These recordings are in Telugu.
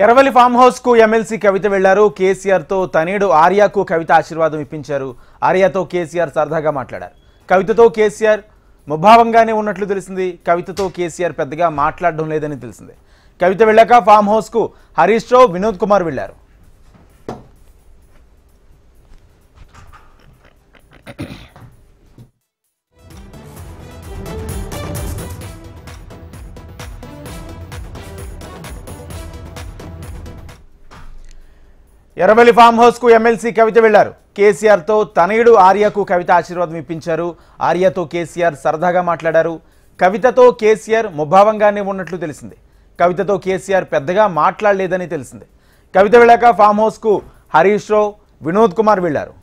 ఎర్రవల్లి ఫామ్ హౌస్ కు ఎమ్మెల్సీ కవిత వెళ్లారు. కేసీఆర్ తో తనయుడు ఆర్యాకు కవిత ఆశీర్వాదం ఇప్పించారు. ఆర్యాతో కేసీఆర్ సరదాగా మాట్లాడారు. కవితతో కేసీఆర్ ముభావంగానే ఉన్నట్లు తెలిసింది. కవితతో కేసీఆర్ పెద్దగా మాట్లాడడం లేదని తెలిసింది. కవిత వెళ్ళాక ఫామ్ హౌస్ కు హరీష్ రావు, వినోద్ కుమార్ వెళ్లారు. ఎర్రవల్లి ఫామ్ హౌస్ కు ఎమ్మెల్సీ కవిత వెళ్లారు. కేసీఆర్ తో తనయుడు ఆర్యాకు కవిత ఆశీర్వాదం ఇప్పించారు. ఆర్యాతో కేసీఆర్ సరదాగా మాట్లాడారు. కవితతో కేసీఆర్ ముభావంగానే ఉన్నట్లు తెలిసింది. కవితతో కేసీఆర్ పెద్దగా మాట్లాడలేదని తెలిసింది. కవిత వెళ్ళాక ఫామ్ హౌస్ కు హరీష్ రావు, వినోద్ కుమార్ వెళ్లారు.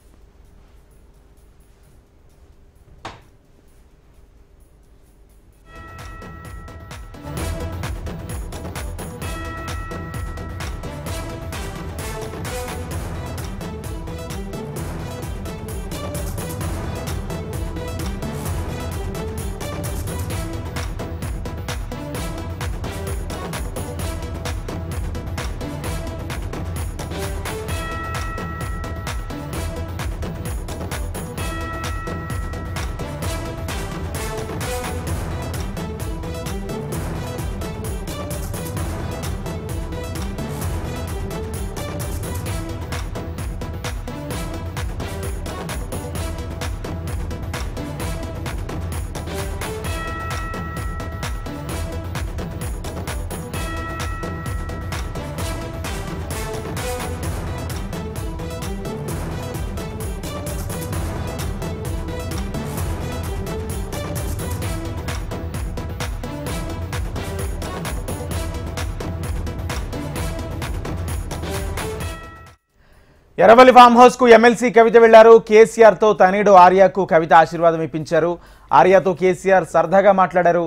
ఎర్రవల్లి ఫామ్ హౌస్ కు ఎమ్మెల్సీ కవిత వెళ్లారు. కేసీఆర్ తో తనయుడు ఆర్యాకు కవిత ఆశీర్వాదం ఇప్పించారు. ఆర్యాతో కేసీఆర్ సరదాగా మాట్లాడారు.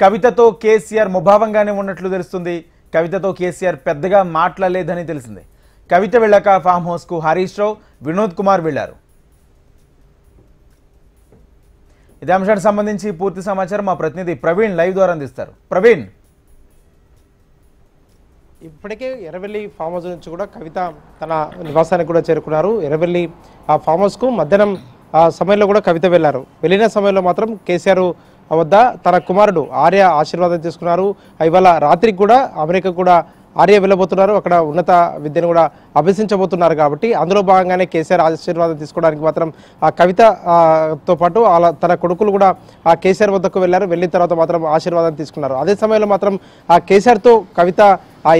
కవితతో కేసీఆర్ ముభావంగానే ఉన్నట్లు తెలుస్తుంది. కవితతో కేసీఆర్ పెద్దగా మాట్లాడలేదని తెలిసింది. కవిత వెళ్ళాక ఫామ్ హౌస్ కు హరీష్ రావు, వినోద్ కుమార్ వెళ్లారు. ఇదే అంశానికి సంబంధించి పూర్తి సమాచారం మా ప్రతినిధి ప్రవీణ్ లైవ్ ద్వారా అందిస్తారు. ప్రవీణ్, ఇప్పటికే ఎర్రవల్లి ఫామ్ హౌస్ నుంచి కూడా కవిత తన నివాసానికి కూడా చేరుకున్నారు. ఎర్రవల్లి ఆ ఫామ్ హౌస్కు మధ్యాహ్నం సమయంలో కూడా కవిత వెళ్ళారు. వెళ్ళిన సమయంలో మాత్రం కేసీఆర్ వద్ద తన కుమారుడు ఆర్య ఆశీర్వాదం తీసుకున్నారు. ఇవాళ రాత్రికి కూడా అమెరికా కూడా ఆర్య వెళ్ళబోతున్నారు. అక్కడ ఉన్నత విద్యను కూడా అభ్యసించబోతున్నారు. కాబట్టి అందులో భాగంగానే కేసీఆర్ ఆశీర్వాదం తీసుకోవడానికి మాత్రం ఆ కవితతో పాటు తన కొడుకులు కూడా ఆ కేసీఆర్ వద్దకు వెళ్ళారు. వెళ్ళిన తర్వాత మాత్రం ఆశీర్వాదం తీసుకున్నారు. అదే సమయంలో మాత్రం ఆ కేసీఆర్తో కవిత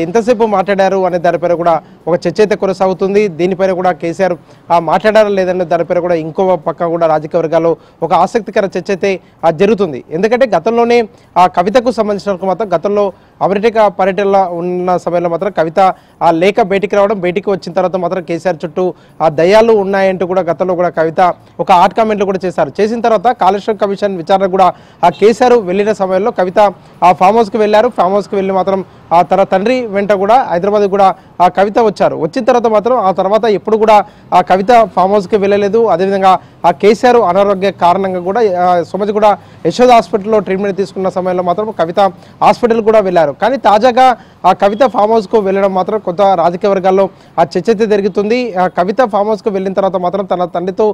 ఎంతసేపు మాట్లాడారు అనే దానిపైన కూడా ఒక చర్చ అయితే కొనసాగుతుంది. దీనిపైన కూడా కేసీఆర్ మాట్లాడారా లేదనే దానిపైన కూడా ఇంకో పక్క కూడా రాజకీయ వర్గాల్లో ఒక ఆసక్తికర చర్చ అయితే జరుగుతుంది. ఎందుకంటే గతంలోనే ఆ కవితకు సంబంధించిన మాత్రం గతంలో అమెరికా పర్యటనలో ఉన్న సమయంలో మాత్రం కవిత ఆ లేఖ బయటికి రావడం, బయటికి వచ్చిన తర్వాత మాత్రం కేసీఆర్ చుట్టూ ఆ దయ్యాలు ఉన్నాయంటూ కూడా గతంలో కూడా కవిత ఒక ఆర్ట్ కామెంట్లు కూడా చేశారు. చేసిన తర్వాత కాళేశ్వరం కమిషన్ విచారణ కూడా ఆ కేసీఆర్ వెళ్ళిన సమయంలో కవిత ఆ ఫామ్ హౌస్కి వెళ్ళారు. ఫామ్ హౌస్కి వెళ్ళి మాత్రం తన తండ్రి వెంట కూడా హైదరాబాద్ కూడా ఆ కవిత వచ్చారు. వచ్చిన తర్వాత మాత్రం ఆ తర్వాత ఎప్పుడు కూడా ఆ కవిత ఫామ్ హౌస్కి వెళ్ళలేదు. అదేవిధంగా ఆ కేసీఆర్ అనారోగ్య కారణంగా కూడా సోమజి కూడా యశోద హాస్పిటల్లో ట్రీట్మెంట్ తీసుకున్న సమయంలో మాత్రం కవిత హాస్పిటల్ కూడా వెళ్ళారు. కానీ తాజాగా ఆ కవిత ఫామ్ హౌస్కు వెళ్ళడం మాత్రం కొంత రాజకీయ వర్గాల్లో ఆ చర్చ అయితే జరుగుతుంది. ఆ కవిత ఫామ్ హౌస్కు వెళ్ళిన తర్వాత మాత్రం తన తండ్రితో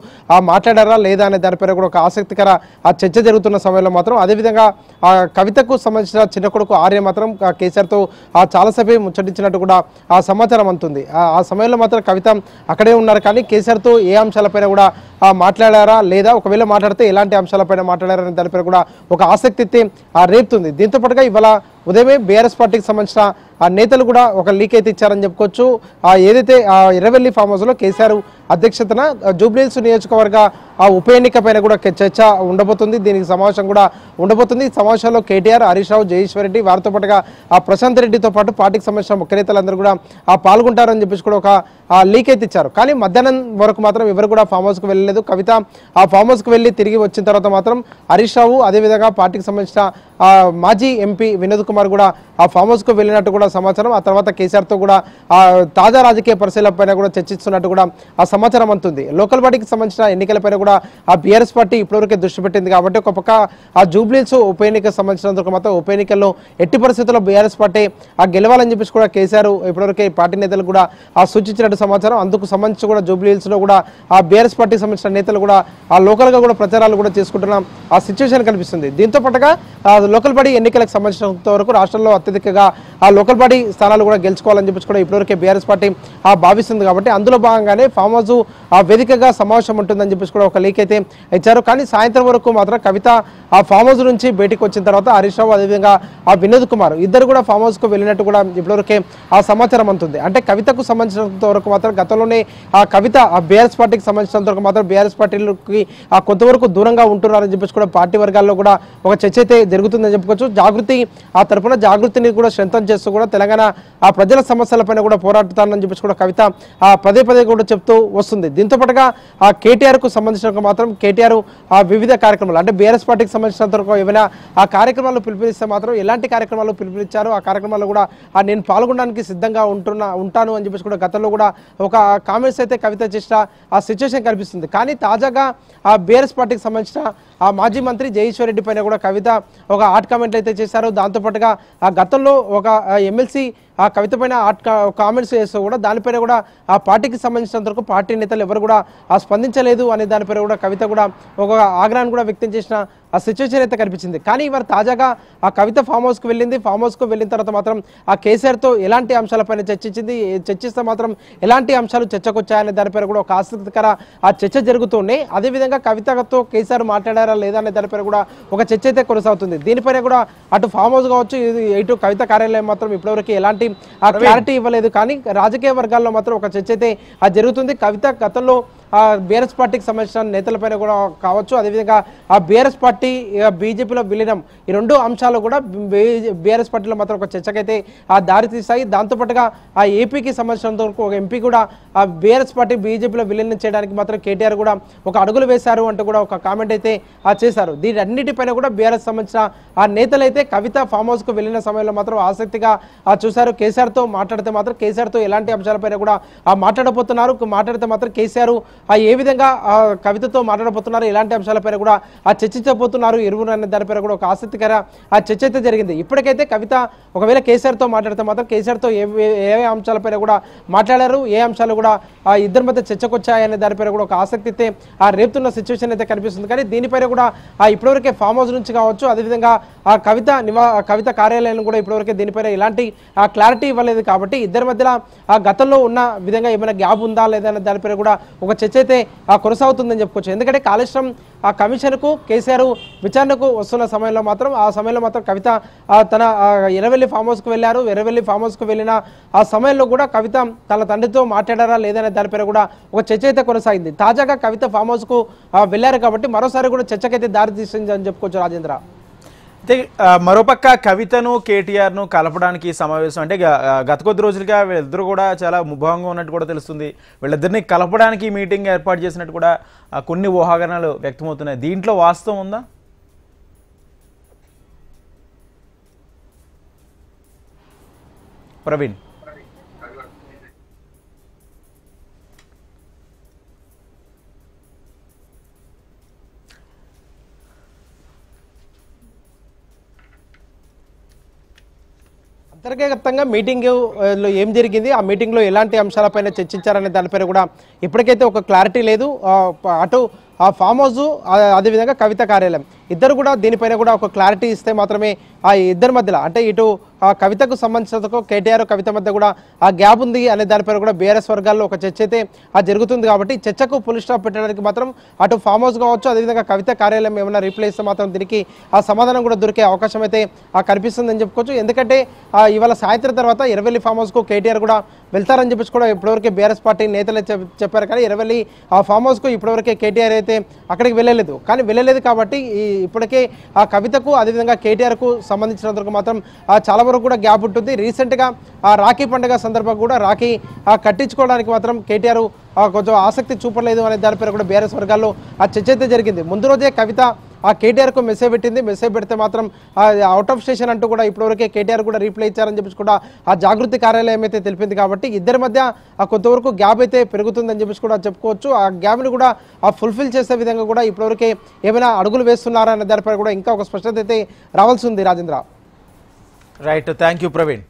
మాట్లాడారా లేదా అనే దానిపైన కూడా ఒక ఆసక్తికర ఆ చర్చ జరుగుతున్న సమయంలో మాత్రం అదేవిధంగా ఆ కవితకు సంబంధించిన చిన్న కొడుకు ఆర్య మాత్రం కేసీఆర్తో చాలాసేపు ముచ్చటించినట్టు కూడా ఆ సమాచారం అందుతుంది. ఆ సమయంలో మాత్రం కవిత అక్కడే ఉన్నారు. కానీ కేసీఆర్తో ఏ అంశాలపైన కూడా మాట్లాడారా లేదా, ఒకవేళ మాట్లాడితే ఎలాంటి అంశాలపైన మాట్లాడారనే దానిపైన కూడా ఒక ఆసక్తి అయితే రేపుతుంది. దీంతో పాటుగా ఇవాళ ఉదయమే బీఆర్ఎస్ పార్టీకి సంబంధించిన ఆ నేతలు కూడా ఒక లీక్ అయితే ఇచ్చారని చెప్పుకోవచ్చు. ఏదైతే ఎర్రవల్లి ఫామ్ హౌస్లో కేసీఆర్ అధ్యక్షతన జూబ్లీహిల్స్ నియోజకవర్గ ఆ ఉప ఎన్నిక పైన కూడా చర్చ ఉండబోతుంది. దీనికి సమావేశం కూడా ఉండబోతుంది. సమావేశంలో కేటీఆర్, హరీష్ రావు, జయేశ్వర్ రెడ్డి, వారితో పాటుగా ఆ ప్రశాంత్ రెడ్డితో పాటు పార్టీకి సంబంధించిన ముఖ్య నేతలందరూ కూడా పాల్గొంటారని చెప్పేసి కూడా ఒక లీక్ అయితే ఇచ్చారు. కానీ మధ్యాహ్నం వరకు మాత్రం ఎవరు కూడా ఫామ్ హౌస్కి వెళ్ళలేదు. కవిత ఆ ఫామ్ హౌస్కి వెళ్ళి తిరిగి వచ్చిన తర్వాత మాత్రం హరీష్ రావు, అదేవిధంగా పార్టీకి సంబంధించిన మాజీ ఎంపీ వినోద్ కుమార్ కూడా ఆ ఫామ్ హౌస్ కు వెళ్ళినట్టు కూడా సమాచారం. ఆ తర్వాత కేసీఆర్ తో కూడా ఆ తాజా రాజకీయ పరిశీలన పైన కూడా చర్చిస్తున్నట్టు కూడా ఆ సమాచారం అందుతుంది. లోకల్ బాడీకి సంబంధించిన ఎన్నికలపైన కూడా ఆ బీఆర్ఎస్ పార్టీ ఇప్పటివరకే దృష్టి పెట్టింది కాబట్టి ఒక పక్క ఆ జూబ్లీహిల్స్ ఉప ఎన్నికకు సంబంధించినందుకు మాత్రం ఉప ఎన్నికల్లో ఎట్టి పరిస్థితుల్లో బీఆర్ఎస్ పార్టీ ఆ గెలవాలని చెప్పేసి కూడా కేసీఆర్ ఇప్పటివరకే పార్టీ నేతలు కూడా ఆ సూచించినట్టు సమాచారం. అందుకు సంబంధించి కూడా జూబ్లీహిల్స్ లో కూడా ఆ బీఆర్ఎస్ పార్టీకి సంబంధించిన నేతలు కూడా ఆ లోకల్ గా కూడా ప్రచారాలు కూడా చేసుకుంటున్న ఆ సిచ్యువేషన్ కనిపిస్తుంది. దీంతో పాటుగా లోకల్ బాడీ ఎన్నికలకు సంబంధించినంత వరకు రాష్ట్రంలో అత్యధికంగా ఆ లోకల్ బాడీ స్థానాలు కూడా గెలుచుకోవాలని చెప్పేసి కూడా ఇప్పటివరకే బీఆర్ఎస్ పార్టీ భావిస్తుంది కాబట్టి అందులో భాగంగానే ఫామ్ హౌస్ ఆ వేదికగా సమావేశం ఉంటుందని చెప్పేసి కూడా ఒక లీక్ అయితే ఇచ్చారు. కానీ సాయంత్రం వరకు మాత్రం కవిత ఆ ఫామ్ హౌస్ నుంచి బయటికి వచ్చిన తర్వాత హరీష్ రావు అదేవిధంగా ఆ వినోద్ కుమార్ ఇద్దరు కూడా ఫామ్ హౌస్ కు వెళ్ళినట్టు కూడా ఇప్పటివరకే ఆ సమాచారం అందుతుంది. అంటే కవితకు సంబంధించినంత వరకు మాత్రం గతంలోనే ఆ కవిత ఆ బీఆర్ఎస్ పార్టీకి సంబంధించినంత వరకు మాత్రం బీఆర్ఎస్ పార్టీకి ఆ కొంతవరకు దూరంగా ఉంటున్నారని చెప్పేసి కూడా పార్టీ వర్గాల్లో కూడా ఒక చర్చ అయితే జరుగుతుందని చెప్పుకోవచ్చు. జాగృతి ఆ తరపున జాగృతిని కూడా స్ట్రెంథన్ చేస్తూ కూడా తెలంగాణ ఆ ప్రజల సమస్యలపైన కూడా పోరాడుతానని చెప్పేసి కూడా కవిత ఆ పదే కూడా చెప్తూ వస్తుంది. దీంతో పాటుగా ఆ కేటీఆర్ కు సంబంధించిన మాత్రం కేటీఆర్ ఆ వివిధ కార్యక్రమాలు అంటే బీఆర్ఎస్ పార్టీకి సంబంధించినంత వరకు ఏమైనా ఆ కార్యక్రమాలు పిలుపునిస్తే మాత్రం ఎలాంటి కార్యక్రమాలు పిలుపునిచ్చారో ఆ కార్యక్రమాల్లో కూడా నేను పాల్గొనడానికి సిద్ధంగా ఉంటాను అని చెప్పేసి కూడా గతంలో కూడా ఒక కామెంట్స్ అయితే కవిత చేసిన ఆ సిచ్యువేషన్ కనిపిస్తుంది. కానీ తాజాగా ఆ బీఆర్ఎస్ పార్టీకి సంబంధించిన ఆ మాజీ మంత్రి జయేశ్వర్ రెడ్డి పైన కూడా కవిత ఒక హాట్ కామెంట్లు అయితే చేశారు. దాంతోపాటుగా ఆ గతంలో ఒక ఎమ్మెల్సీ ఆ కవిత పైన కామెంట్స్ చేస్తూ కూడా దానిపైన కూడా ఆ పార్టీకి సంబంధించినంత వరకు పార్టీ నేతలు ఎవరు కూడా ఆ స్పందించలేదు అనే దానిపైన కూడా కవిత కూడా ఒక ఆగ్రహాన్ని కూడా వ్యక్తం చేసిన ఆ సిచ్యువేషన్ అయితే కనిపించింది. కానీ ఇవాళ తాజాగా ఆ కవిత ఫామ్ హౌస్కి వెళ్ళింది. ఫామ్ హౌస్కు వెళ్ళిన తర్వాత మాత్రం ఆ కేసీఆర్తో ఎలాంటి అంశాలపైన చర్చిస్తే మాత్రం ఎలాంటి అంశాలు చర్చకు వచ్చాయనే దానిపైన కూడా ఒక ఆసక్తికర ఆ చర్చ జరుగుతున్నాయి. అదేవిధంగా కవితతో కేసీఆర్ మాట్లాడారా లేదా అనే దానిపైన కూడా ఒక చర్చ అయితే కొనసాగుతుంది. దీనిపైన కూడా అటు ఫామ్ హౌస్ కావచ్చు ఇటు కవిత కార్యాలయం మాత్రం ఇప్పటివరకు ఎలాంటి ఆ క్లారిటీ ఇవ్వలేదు. కానీ రాజకీయ వర్గాల్లో మాత్రం ఒక చర్చ అయితే జరుగుతుంది. కవిత గతంలో ఆ బీఆర్ఎస్ పార్టీకి సంబంధించిన నేతలపైన కూడా కావచ్చు అదేవిధంగా ఆ బీఆర్ఎస్ పార్టీ బీజేపీలో విలీనం ఈ రెండు అంశాలు కూడా బీఆర్ఎస్ పార్టీలో మాత్రం ఒక చర్చకైతే ఆ దారి తీస్తాయి. దాంతోపాటుగా ఆ ఏపీకి సంబంధించినంత వరకు ఒక ఎంపీ కూడా ఆ బీఆర్ఎస్ పార్టీ బీజేపీలో విలీనం చేయడానికి మాత్రం కేటీఆర్ కూడా ఒక అడుగులు వేశారు అంటూ కూడా ఒక కామెంట్ అయితే చేశారు. దీనన్నిటిపైన కూడా బీఆర్ఎస్ సంబంధించిన ఆ నేతలు అయితే కవిత ఫామ్ హౌస్ కు వెళ్ళిన సమయంలో మాత్రం ఆసక్తిగా చూశారు. కేసీఆర్తో మాట్లాడితే మాత్రం కేసీఆర్తో ఎలాంటి అంశాలపైన కూడా మాట్లాడితే మాత్రం కేసీఆర్ ఏ విధంగా కవితతో మాట్లాడబోతున్నారు ఎలాంటి అంశాలపైన కూడా చర్చించబోతున్నారు ఇరువురు అనే దానిపైన కూడా ఒక ఆసక్తికర చర్చ అయితే జరిగింది. ఇప్పటికైతే కవిత ఒకవేళ కేసీఆర్తో మాట్లాడితే మాత్రం కేసీఆర్తో ఏ అంశాలపైన కూడా మాట్లాడారు ఏ అంశాలు కూడా ఇద్దరి మధ్య చర్చకు వచ్చాయనే దానిపైన కూడా ఒక ఆసక్తి అయితే రేపుతున్న సిచ్యువేషన్ అయితే కనిపిస్తుంది. కానీ దీనిపైన కూడా ఇప్పటివరకే ఫామ్ హౌస్ నుంచి కావచ్చు అదేవిధంగా ఆ కవిత కార్యాలయం కూడా ఇప్పటివరకే దీనిపైన ఎలాంటి క్లారిటీ ఇవ్వలేదు. కాబట్టి ఇద్దరి మధ్యలో గతంలో ఉన్న విధంగా ఏమైనా గ్యాప్ ఉందా లేదా అనే దానిపైన కూడా ఒక చర్చ అయితే కొనసాగుతుందని చెప్పుకోవచ్చు. ఎందుకంటే కాళేశ్వరం ఆ కమిషన్కు కేసీఆర్ విచారణకు వస్తున్న సమయంలో మాత్రం కవిత తన ఎర్రవెల్లి ఫామ్ హౌస్కు వెళ్ళారు. ఎర్రవెల్లి ఫామ్ హౌస్కు వెళ్ళిన ఆ సమయంలో కూడా కవిత తన తండ్రితో మాట్లాడారా లేదనే దానిపైన కూడా ఒక చర్చ అయితే కొనసాగింది. తాజాగా కవిత ఫామ్ హౌస్కు వెళ్ళారు కాబట్టి మరోసారి కూడా చర్చకైతే దారి తీసింది అని చెప్పుకోవచ్చు రాజేంద్ర. అయితే మరోపక్క కవితను కేటీఆర్ను కలపడానికి సమావేశం అంటే గత కొద్ది రోజులుగా వీళ్ళిద్దరు కూడా చాలా ముభావంగా ఉన్నట్టు కూడా తెలుస్తుంది. వీళ్ళిద్దరిని కలపడానికి మీటింగ్ ఏర్పాటు చేసినట్టు కూడా కొన్ని ఊహాగానాలు వ్యక్తమవుతున్నాయి. దీంట్లో వాస్తవం ఉందా? ప్రవీణ్ అంతర్గతంగా మీటింగ్ లో ఏం జరిగింది ఆ మీటింగ్ లో ఎలాంటి అంశాలపైన చర్చించారనే దానిపైన కూడా ఇప్పటికైతే ఒక క్లారిటీ లేదు. అటు ఆ ఫామ్ హౌస్ అదేవిధంగా కవిత కార్యాలయం ఇద్దరు కూడా దీనిపైన కూడా ఒక క్లారిటీ ఇస్తే మాత్రమే ఆ ఇద్దరి మధ్యలో అంటే ఇటు ఆ కవితకు సంబంధించిన కేటీఆర్ కవిత మధ్య కూడా ఆ గ్యాప్ ఉంది అనే దానిపైన కూడా బీఆర్ఎస్ వర్గాల్లో ఒక చర్చ అయితే జరుగుతుంది. కాబట్టి చర్చకు ఫుల్ స్టాప్ పెట్టడానికి మాత్రం అటు ఫామ్ హౌస్ కావచ్చు అదేవిధంగా కవిత కార్యాలయం ఏమైనా రీప్లేస్ మాత్రం దీనికి ఆ సమాధానం కూడా దొరికే అవకాశం అయితే కనిపిస్తుందని చెప్పుకోవచ్చు. ఎందుకంటే ఇవాళ సాయంత్రం తర్వాత ఎర్రవెల్లి ఫామ్ హౌస్కు కేటీఆర్ కూడా వెళ్తారని చెప్పేసి కూడా ఇప్పటివరకే బీఆర్ఎస్ పార్టీ నేతలే చెప్పారు. కానీ ఎర్రవెల్లి ఆ ఫామ్ హౌస్కు ఇప్పటివరకే కేటీఆర్ అయితే అక్కడికి వెళ్ళలేదు కాబట్టి ఇప్పటికే ఆ కవితకు అదేవిధంగా కేటీఆర్కు సంబంధించినందుకు మాత్రం చాలా వరకు కూడా గ్యాప్ ఉంటుంది. రీసెంట్గా ఆ రాఖీ పండుగ సందర్భంగా కూడా రాఖీ కట్టించుకోవడానికి మాత్రం కేటీఆర్ కొంచెం ఆసక్తి చూపలేదు అనే దానిపైన కూడా బీఆర్ఎస్ వర్గాల్లో ఆ చర్చ అయితే జరిగింది. ముందు రోజే కవిత ఆ కేటీఆర్కు మెసేజ్ పెట్టింది. మెసేజ్ పెడితే మాత్రం అవుట్ ఆఫ్ స్టేషన్ అంటూ కూడా ఇప్పటివరకే కేటీఆర్ కూడా రీప్లై ఇచ్చారని చెప్పేసి కూడా ఆ జాగృతి కార్యాలయం అయితే తెలిపింది. కాబట్టి ఇద్దరి మధ్య కొంతవరకు గ్యాప్ అయితే పెరుగుతుందని చెప్పేసి కూడా చెప్పుకోవచ్చు. ఆ గ్యాప్ని కూడా ఫుల్ఫిల్ చేసే విధంగా కూడా ఇప్పటివరకే ఏమైనా అడుగులు వేస్తున్నారా అనే దానిపై కూడా ఇంకా ఒక స్పష్టత అయితే రావాల్సి ఉంది. Rajendra. Right, thank you Praveen.